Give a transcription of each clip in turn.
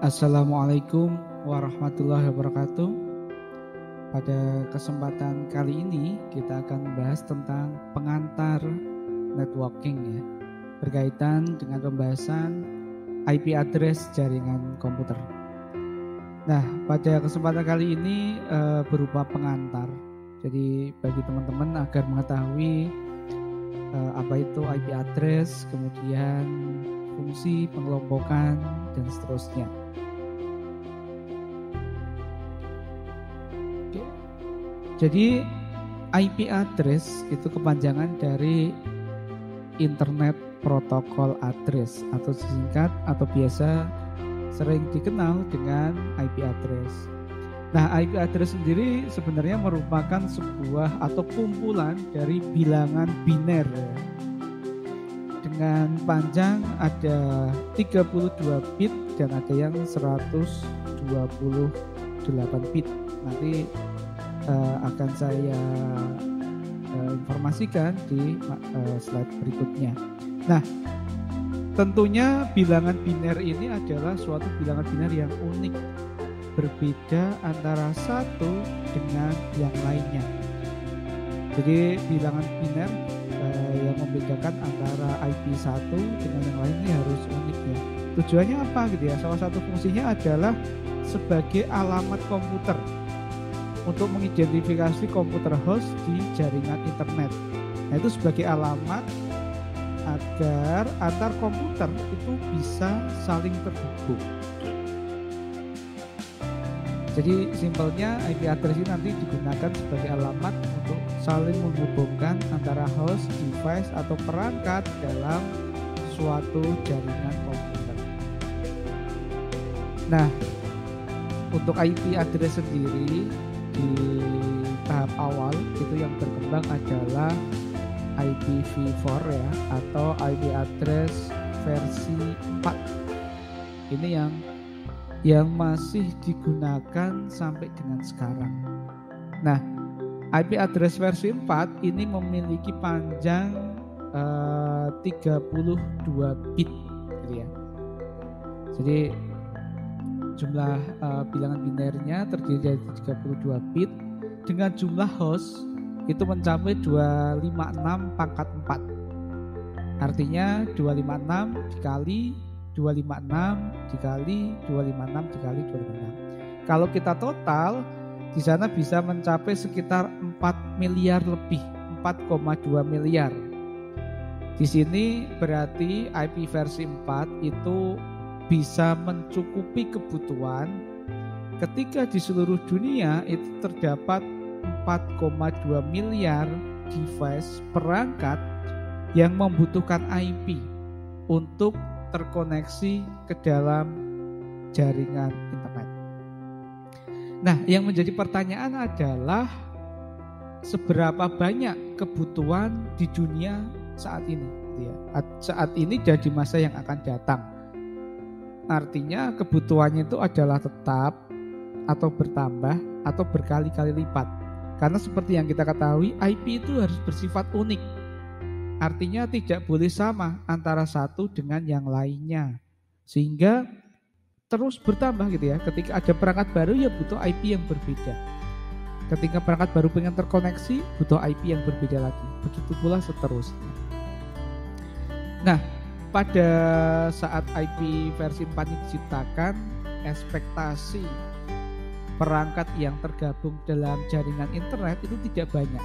Assalamualaikum warahmatullahi wabarakatuh. Pada kesempatan kali ini kita akan membahas tentang pengantar networking ya, berkaitan dengan pembahasan IP address jaringan komputer. Nah, pada kesempatan kali ini berupa pengantar. Jadi bagi teman-teman agar mengetahui apa itu IP address, kemudian fungsi pengelompokan dan seterusnya. Jadi IP address itu kepanjangan dari Internet Protocol Address atau singkat atau biasa sering dikenal dengan IP address. Nah, IP address sendiri sebenarnya merupakan sebuah atau kumpulan dari bilangan biner dengan panjang ada 32 bit dan ada yang 128 bit. Nanti akan saya informasikan di slide berikutnya. Nah, tentunya bilangan biner ini adalah suatu bilangan biner yang unik, berbeda antara satu dengan yang lainnya. Jadi bilangan biner yang membedakan antara IP satu dengan yang lainnya harus unik ya. Tujuannya apa gitu ya? Salah satu fungsinya adalah sebagai alamat komputer untuk mengidentifikasi komputer host di jaringan internet. Nah, itu sebagai alamat agar antar komputer itu bisa saling terhubung. Jadi simpelnya IP address ini nanti digunakan sebagai alamat untuk saling menghubungkan antara host, device atau perangkat dalam suatu jaringan komputer. Nah, untuk IP address sendiri di tahap awal itu yang berkembang adalah IPv4 ya, atau IP address versi 4. Ini yang masih digunakan sampai dengan sekarang. Nah, IP address versi 4 ini memiliki panjang 32 bit gitu ya. Jadi jumlah bilangan binernya terdiri dari 32 bit dengan jumlah host itu mencapai 256 pangkat 4. Artinya 256 dikali 256 dikali 256 dikali 256. Kalau kita total di sana bisa mencapai sekitar 4 miliar lebih, 4,2 miliar. Di sini berarti IP versi 4 itu bisa mencukupi kebutuhan ketika di seluruh dunia itu terdapat 4,2 miliar device perangkat yang membutuhkan IP untuk terkoneksi ke dalam jaringan internet. Nah, yang menjadi pertanyaan adalah seberapa banyak kebutuhan di dunia saat ini ya. Saat ini dan di masa yang akan datang. Artinya kebutuhannya itu adalah tetap atau bertambah atau berkali-kali lipat. Karena seperti yang kita ketahui, IP itu harus bersifat unik. Artinya tidak boleh sama antara satu dengan yang lainnya. Sehingga terus bertambah gitu ya. Ketika ada perangkat baru ya butuh IP yang berbeda. Ketika perangkat baru pengen terkoneksi, butuh IP yang berbeda lagi. Begitu pula seterusnya. Nah, pada saat IP versi 4 ini diciptakan, ekspektasi perangkat yang tergabung dalam jaringan internet itu tidak banyak.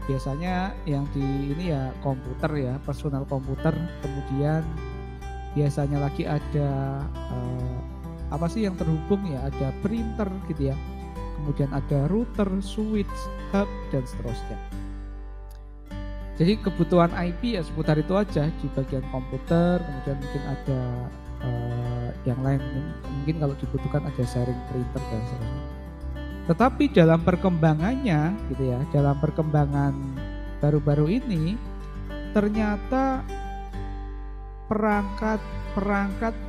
Biasanya yang di ini ya komputer ya, personal komputer, kemudian biasanya lagi ada apa sih yang terhubung ya, ada printer gitu ya. Kemudian ada router, switch, hub dan seterusnya. Jadi kebutuhan IP ya seputar itu aja di bagian komputer, kemudian mungkin ada yang lain, mungkin kalau dibutuhkan ada sharing printer dan sebagainya. Tetapi dalam perkembangannya gitu ya, dalam perkembangan baru-baru ini ternyata perangkat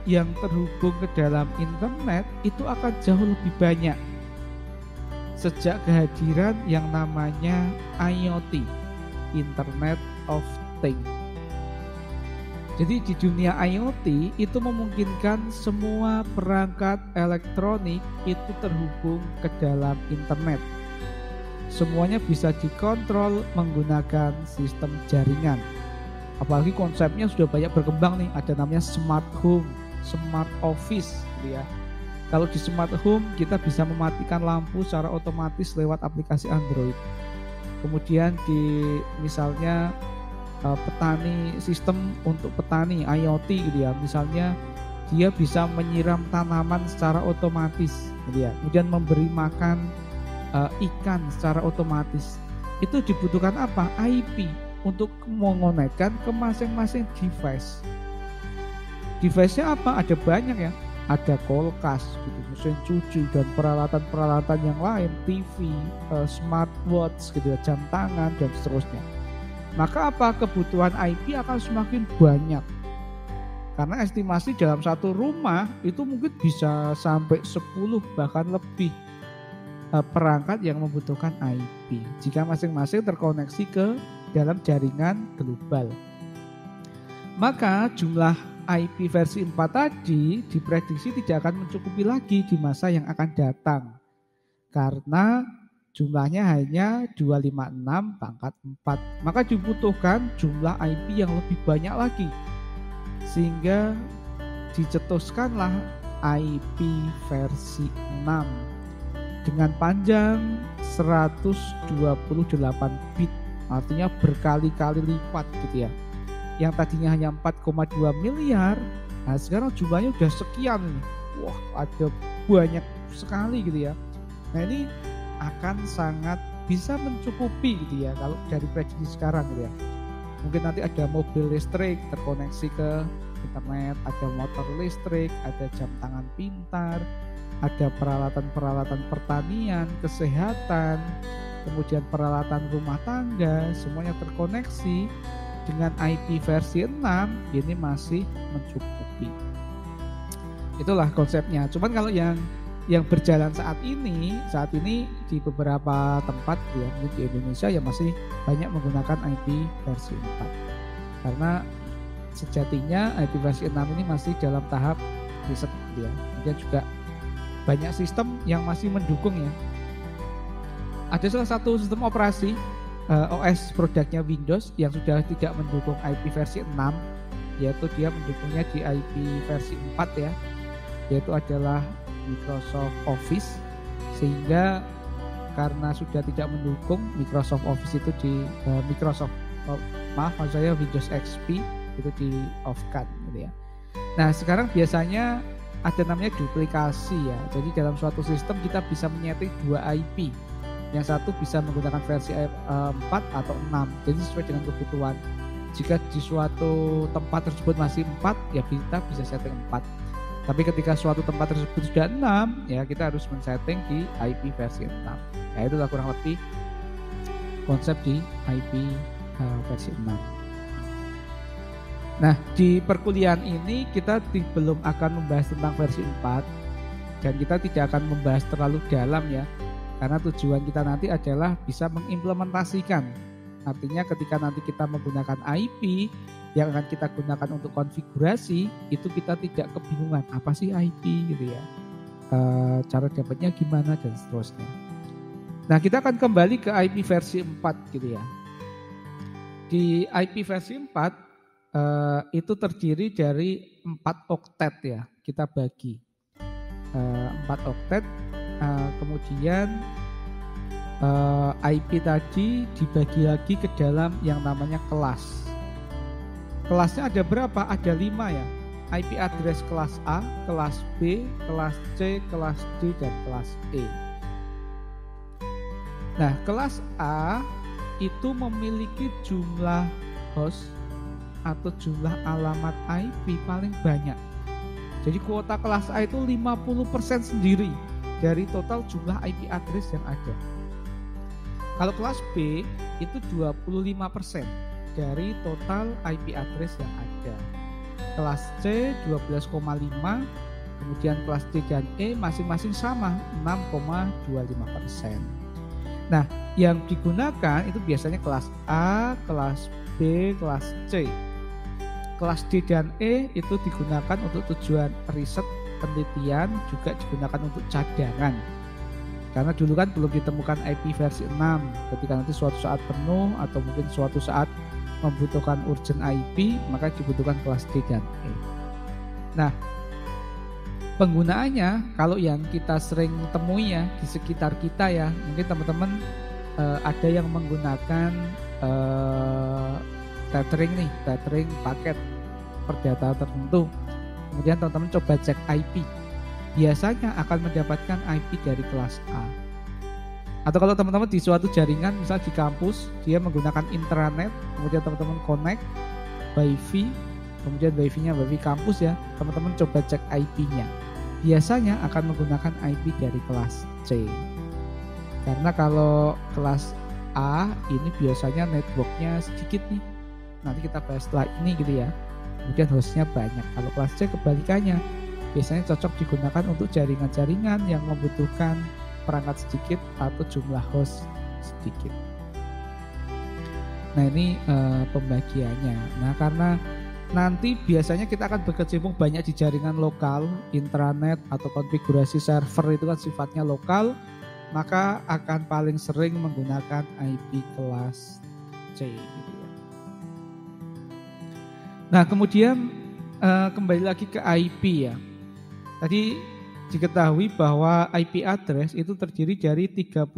yang terhubung ke dalam internet itu akan jauh lebih banyak sejak kehadiran yang namanya IoT, Internet of Things. Jadi di dunia IoT itu memungkinkan semua perangkat elektronik itu terhubung ke dalam internet. Semuanya bisa dikontrol menggunakan sistem jaringan. Apalagi konsepnya sudah banyak berkembang nih, ada namanya smart home, smart office gitu ya. Kalau di smart home kita bisa mematikan lampu secara otomatis lewat aplikasi Android. Kemudian di misalnya petani, sistem untuk petani IoT gitu ya, misalnya dia bisa menyiram tanaman secara otomatis gitu ya. Kemudian memberi makan ikan secara otomatis. Itu dibutuhkan apa? IP untuk mengonekkan ke masing-masing device. Device-nya apa? Ada banyak ya. Ada kulkas, gitu, mesin cuci dan peralatan-peralatan yang lain, TV, smartwatch, gitu ya, jam tangan dan seterusnya. Maka apa? Kebutuhan IP akan semakin banyak. Karena estimasi dalam satu rumah itu mungkin bisa sampai 10 bahkan lebih perangkat yang membutuhkan IP. Jika masing-masing terkoneksi ke dalam jaringan global. Maka jumlah IP versi 4 tadi diprediksi tidak akan mencukupi lagi di masa yang akan datang. Karena jumlahnya hanya 256 pangkat 4. Maka dibutuhkan jumlah IP yang lebih banyak lagi. Sehingga dicetuskanlah IP versi 6 dengan panjang 128 bit. Artinya berkali-kali lipat gitu ya. Yang tadinya hanya 4,2 miliar, nah sekarang jumlahnya udah sekian nih. Wah, ada banyak sekali gitu ya. Nah ini akan sangat bisa mencukupi gitu ya kalau dari prediksi sekarang gitu ya. Mungkin nanti ada mobil listrik terkoneksi ke internet, ada motor listrik, ada jam tangan pintar, ada peralatan-peralatan pertanian, kesehatan, kemudian peralatan rumah tangga, semuanya terkoneksi dengan IP versi 6, ini masih mencukupi. Itulah konsepnya. Cuman kalau yang berjalan saat ini di beberapa tempat ya, di Indonesia ya masih banyak menggunakan IP versi 4. Karena sejatinya IP versi 6 ini masih dalam tahap riset gitu ya. Kemudian juga banyak sistem yang masih mendukung ya. Ada salah satu sistem operasi OS produknya Windows yang sudah tidak mendukung IP versi 6, yaitu dia mendukungnya di IP versi 4 ya, yaitu adalah Microsoft Office. Sehingga karena sudah tidak mendukung Microsoft Office itu di Windows XP itu di off-kan gitu ya. Nah sekarang biasanya ada namanya duplikasi ya. Jadi dalam suatu sistem kita bisa menyeting 2 IP. Yang satu bisa menggunakan versi 4 atau 6. Jadi sesuai dengan kebutuhan. Jika di suatu tempat tersebut masih 4, ya kita bisa setting 4. Tapi ketika suatu tempat tersebut sudah 6, ya kita harus men-setting di IP versi 6. Ya itulah kurang lebih konsep di IP versi 6. Nah, di perkuliahan ini kita belum akan membahas tentang versi 4 dan kita tidak akan membahas terlalu dalam ya. Karena tujuan kita nanti adalah bisa mengimplementasikan. Artinya ketika nanti kita menggunakan IP yang akan kita gunakan untuk konfigurasi, itu kita tidak kebingungan apa sih IP gitu ya. Cara dapatnya gimana dan seterusnya. Nah kita akan kembali ke IP versi 4 gitu ya. Di IP versi 4 itu terdiri dari 4 oktet ya. Kita bagi 4 oktet. Kemudian IP tadi dibagi lagi ke dalam yang namanya kelas. Kelasnya ada berapa? Ada 5 ya. IP address kelas A, kelas B, kelas C, kelas D, dan kelas E. Nah, kelas A itu memiliki jumlah host atau jumlah alamat IP paling banyak. Jadi kuota kelas A itu 50% sendiri dari total jumlah IP address yang ada. Kalau kelas B itu 25% dari total IP address yang ada. Kelas C 12,5, kemudian kelas D dan E masing-masing sama 6,25%. Nah, yang digunakan itu biasanya kelas A, kelas B, kelas C. Kelas D dan E itu digunakan untuk tujuan riset, penelitian, juga digunakan untuk cadangan. Karena dulu kan belum ditemukan IP versi 6, ketika nanti suatu saat penuh atau mungkin suatu saat membutuhkan urgent IP, maka dibutuhkan kelas D dan E. Nah, penggunaannya kalau yang kita sering temui ya di sekitar kita ya, mungkin teman-teman ada yang menggunakan tethering paket per data tertentu. Kemudian teman-teman coba cek IP. Biasanya akan mendapatkan IP dari kelas A. Atau kalau teman-teman di suatu jaringan, misalnya di kampus, dia menggunakan intranet, kemudian teman-teman connect WiFi, kemudian WiFi-nya WiFi kampus ya, teman-teman coba cek IP-nya. Biasanya akan menggunakan IP dari kelas C. Karena kalau kelas A ini biasanya networknya sedikit nih. Nanti kita bahas setelah ini gitu ya. Kemudian hostnya banyak. Kalau kelas C kebalikannya. Biasanya cocok digunakan untuk jaringan-jaringan yang membutuhkan perangkat sedikit atau jumlah host sedikit. Nah ini pembagiannya. Nah karena nanti biasanya kita akan berkecimpung banyak di jaringan lokal, intranet atau konfigurasi server itu kan sifatnya lokal, maka akan paling sering menggunakan IP kelas C. Gitu ya. Nah kemudian kembali lagi ke IP ya. Tadi diketahui bahwa IP address itu terdiri dari 32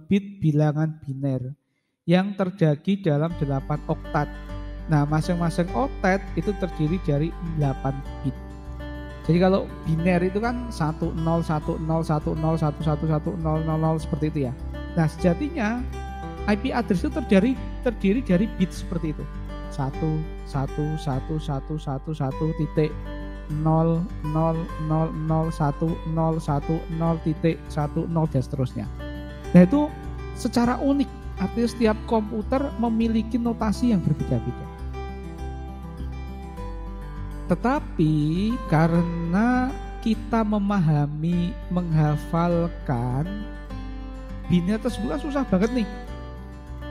bit bilangan biner yang terbagi dalam 8 oktat. Nah, masing-masing oktat itu terdiri dari 8 bit. Jadi kalau biner itu kan 101010111100 seperti itu ya. Nah, sejatinya IP address itu terdiri dari bit seperti itu. 1111111 0, 0, 0, 0, 1, 0, 1, 0, titik, 1, 0 dan seterusnya. Nah itu secara unik, artinya setiap komputer memiliki notasi yang berbeda-beda. Tetapi karena kita memahami, menghafalkan biner tersebut kan susah banget nih.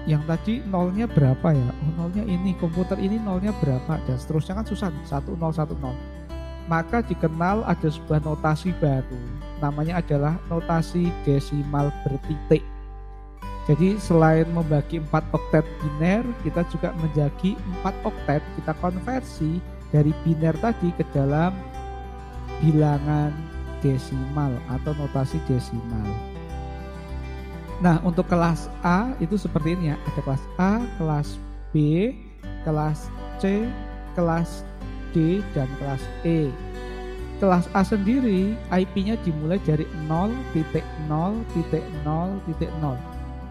Yang tadi nolnya berapa ya? Oh nolnya ini, komputer ini nolnya berapa? Dan seterusnya kan susah, 1010. Maka dikenal ada sebuah notasi baru, namanya adalah notasi desimal bertitik. Jadi selain membagi 4 oktet biner, kita juga menjadi 4 oktet, kita konversi dari biner tadi ke dalam bilangan desimal atau notasi desimal. Nah untuk kelas A itu seperti ini ya, ada kelas A, kelas B, kelas C, kelas D dan kelas E. Kelas A sendiri IP-nya dimulai dari 0.0.0.0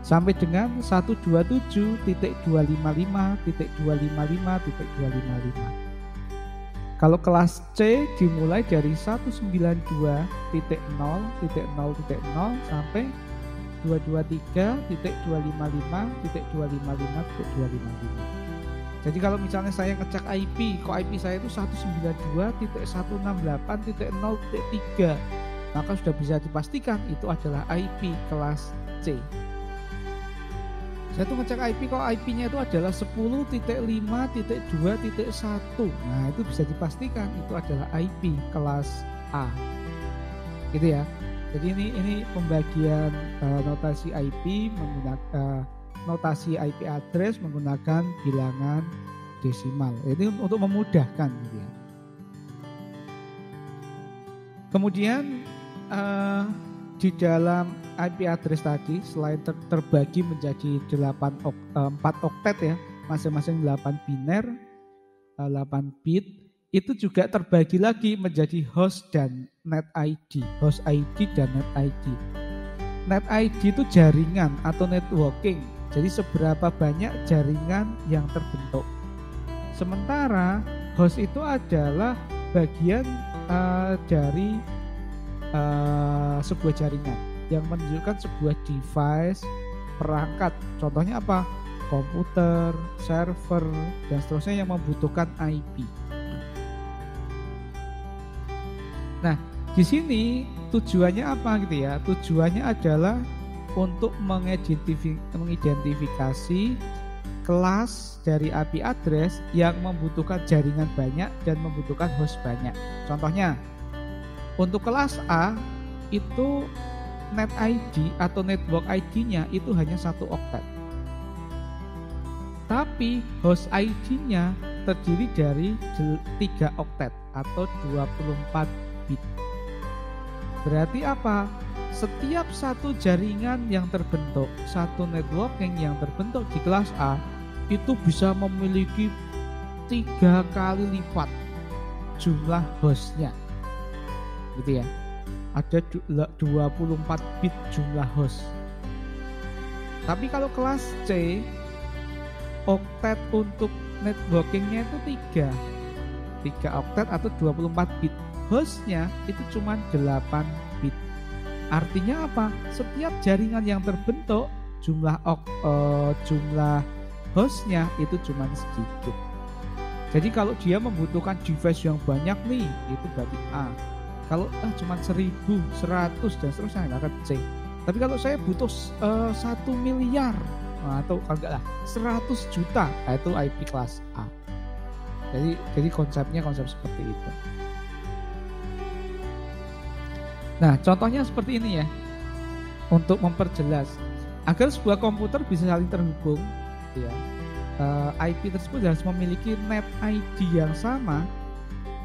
sampai dengan 127.255.255.255. Kalau kelas C dimulai dari 192.0.0.0 sampai 223.255.255.255. Jadi kalau misalnya saya ngecek IP, kok IP saya itu 192.168.0.3, maka sudah bisa dipastikan itu adalah IP kelas C. Saya tuh ngecek IP, kok IP-nya itu adalah 10.5.2.1. Nah itu bisa dipastikan itu adalah IP kelas A. Gitu ya. Jadi ini pembagian notasi IP menggunakan notasi IP address menggunakan bilangan desimal. Ini untuk memudahkan gitu ya. Kemudian di dalam IP address tadi selain terbagi menjadi 4 oktet ya, masing-masing 8 biner, 8 bit, itu juga terbagi lagi menjadi host dan net ID, host ID dan net ID. Net ID itu jaringan atau networking. Jadi seberapa banyak jaringan yang terbentuk. Sementara host itu adalah bagian dari sebuah jaringan yang menunjukkan sebuah device perangkat. Contohnya apa? Komputer, server, dan seterusnya yang membutuhkan IP. Nah, di sini tujuannya apa gitu ya? Tujuannya adalah untuk mengidentifikasi kelas dari IP address yang membutuhkan jaringan banyak dan membutuhkan host banyak. Contohnya, untuk kelas A itu net ID atau network ID-nya itu hanya 1 oktet. Tapi host ID-nya terdiri dari 3 oktet atau 24 bit. Berarti apa? Setiap satu jaringan yang terbentuk, satu networking yang terbentuk di kelas A itu bisa memiliki 3 kali lipat jumlah hostnya. Gitu ya. Ada 24 bit jumlah host. Tapi kalau kelas C, oktet untuk networkingnya itu 3 oktet atau 24 bit. Hostnya itu cuma 8 bit. Artinya apa? Setiap jaringan yang terbentuk jumlah hostnya itu cuma sedikit. Jadi kalau dia membutuhkan device yang banyak nih, itu berarti A. Kalau cuma 1000, 100 dan seterusnya akan C. Tapi kalau saya butuh 1 miliar atau kalau enggak lah 100 juta, itu IP kelas A. Jadi konsepnya konsep seperti itu. Nah, contohnya seperti ini ya. Untuk memperjelas agar sebuah komputer bisa saling terhubung, ya, IP tersebut harus memiliki net ID yang sama,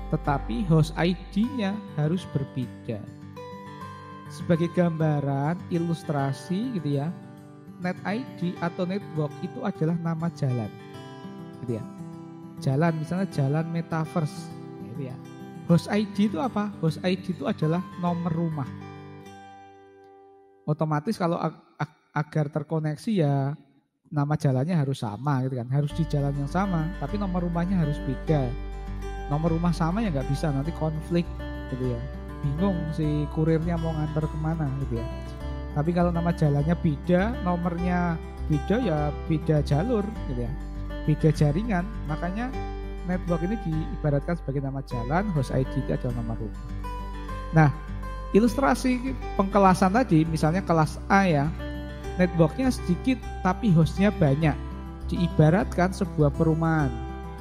tetapi host ID-nya harus berbeda. Sebagai gambaran ilustrasi gitu ya, net ID atau network itu adalah nama jalan, gitu ya. Jalan, misalnya jalan metaverse, gitu ya. Host ID itu apa? Host ID itu adalah nomor rumah. Otomatis kalau agar terkoneksi ya nama jalannya harus sama gitu kan, harus di jalan yang sama, tapi nomor rumahnya harus beda. Nomor rumah sama ya nggak bisa, nanti konflik gitu ya. Bingung si kurirnya mau nganter kemana gitu ya. Tapi kalau nama jalannya beda, nomornya beda ya beda jalur gitu ya, beda jaringan. Makanya network ini diibaratkan sebagai nama jalan, host ID itu adalah nomor rumah. Nah, ilustrasi pengkelasan tadi, misalnya kelas A ya, networknya sedikit tapi hostnya banyak. Diibaratkan sebuah perumahan.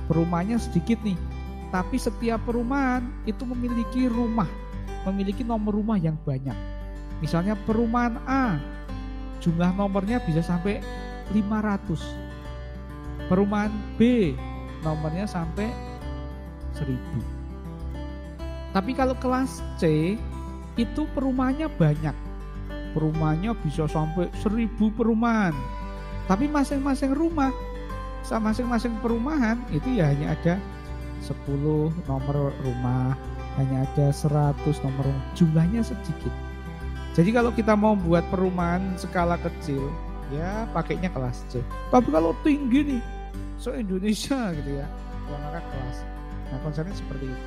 Perumahannya sedikit nih, tapi setiap perumahan itu memiliki nomor rumah yang banyak. Misalnya perumahan A, jumlah nomornya bisa sampai 500. Perumahan B, nomornya sampai 1000. Tapi kalau kelas C, itu perumahannya banyak. Perumahannya bisa sampai 1000 perumahan. Tapi masing-masing rumah, masing-masing perumahan itu ya hanya ada 10 nomor rumah, hanya ada 100 nomor rumah, jumlahnya sedikit. Jadi kalau kita mau buat perumahan skala kecil, ya pakainya kelas C. Tapi kalau tinggi nih, se-Indonesia gitu ya maka kelas. Nah, konsepnya seperti itu.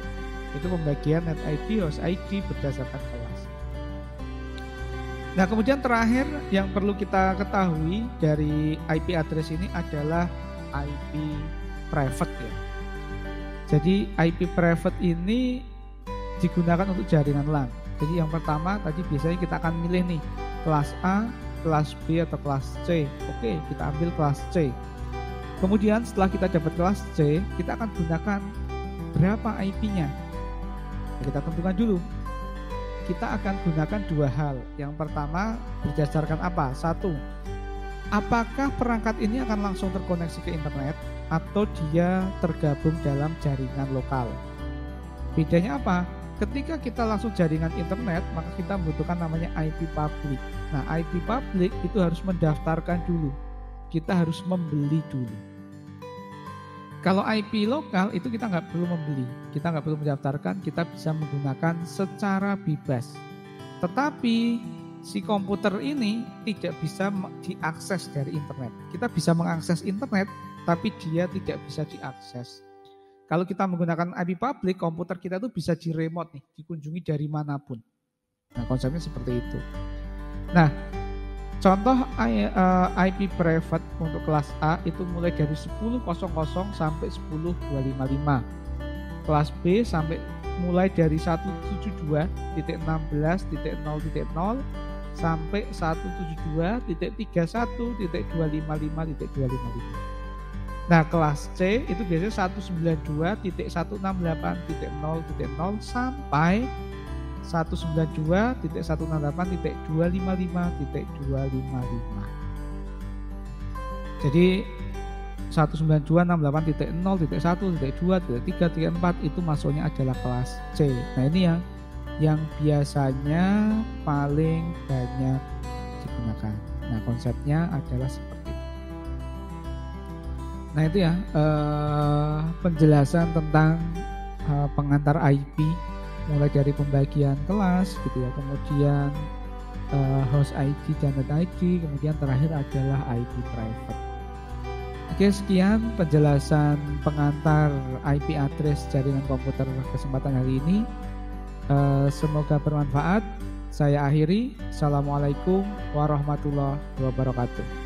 Itu pembagian net ID, host ID berdasarkan kelas. Nah, kemudian terakhir yang perlu kita ketahui dari IP address ini adalah IP private ya. Jadi IP private ini digunakan untuk jaringan LAN. Jadi yang pertama tadi biasanya kita akan milih nih kelas A, kelas B atau kelas C. Oke, kita ambil kelas C. Kemudian setelah kita dapat kelas C, kita akan gunakan berapa IP-nya. Kita tentukan dulu. Kita akan gunakan 2 hal. Yang pertama berdasarkan apa? 1. Apakah perangkat ini akan langsung terkoneksi ke internet atau dia tergabung dalam jaringan lokal? Bedanya apa? Ketika kita langsung jaringan internet, maka kita membutuhkan namanya IP public. Nah, IP public itu harus mendaftarkan dulu. Kita harus membeli dulu. Kalau IP lokal itu kita nggak perlu membeli, kita nggak perlu mendaftarkan, kita bisa menggunakan secara bebas. Tetapi si komputer ini tidak bisa diakses dari internet. Kita bisa mengakses internet, tapi dia tidak bisa diakses. Kalau kita menggunakan IP public, komputer kita tuh bisa di remote nih, dikunjungi dari manapun. Nah, konsepnya seperti itu. Nah, Contoh IP private untuk kelas A itu mulai dari 10.00 sampai 10.255. Kelas B sampai mulai dari 172.16.0.0 sampai 172.31.255.255. Nah, kelas C itu biasanya 192.168.0.0 sampai 192.168.255.255. Jadi 192.168.0.1.2.3.4 itu masuknya adalah kelas C. Nah, ini yang biasanya paling banyak digunakan. Nah, konsepnya adalah seperti itu. Nah, itu ya penjelasan tentang pengantar IP, mulai dari pembagian kelas gitu ya, kemudian host ID dan net ID, kemudian terakhir adalah IP private. Oke, sekian penjelasan pengantar IP address jaringan komputer kesempatan hari ini. Semoga bermanfaat. Saya akhiri. Assalamualaikum warahmatullahi wabarakatuh.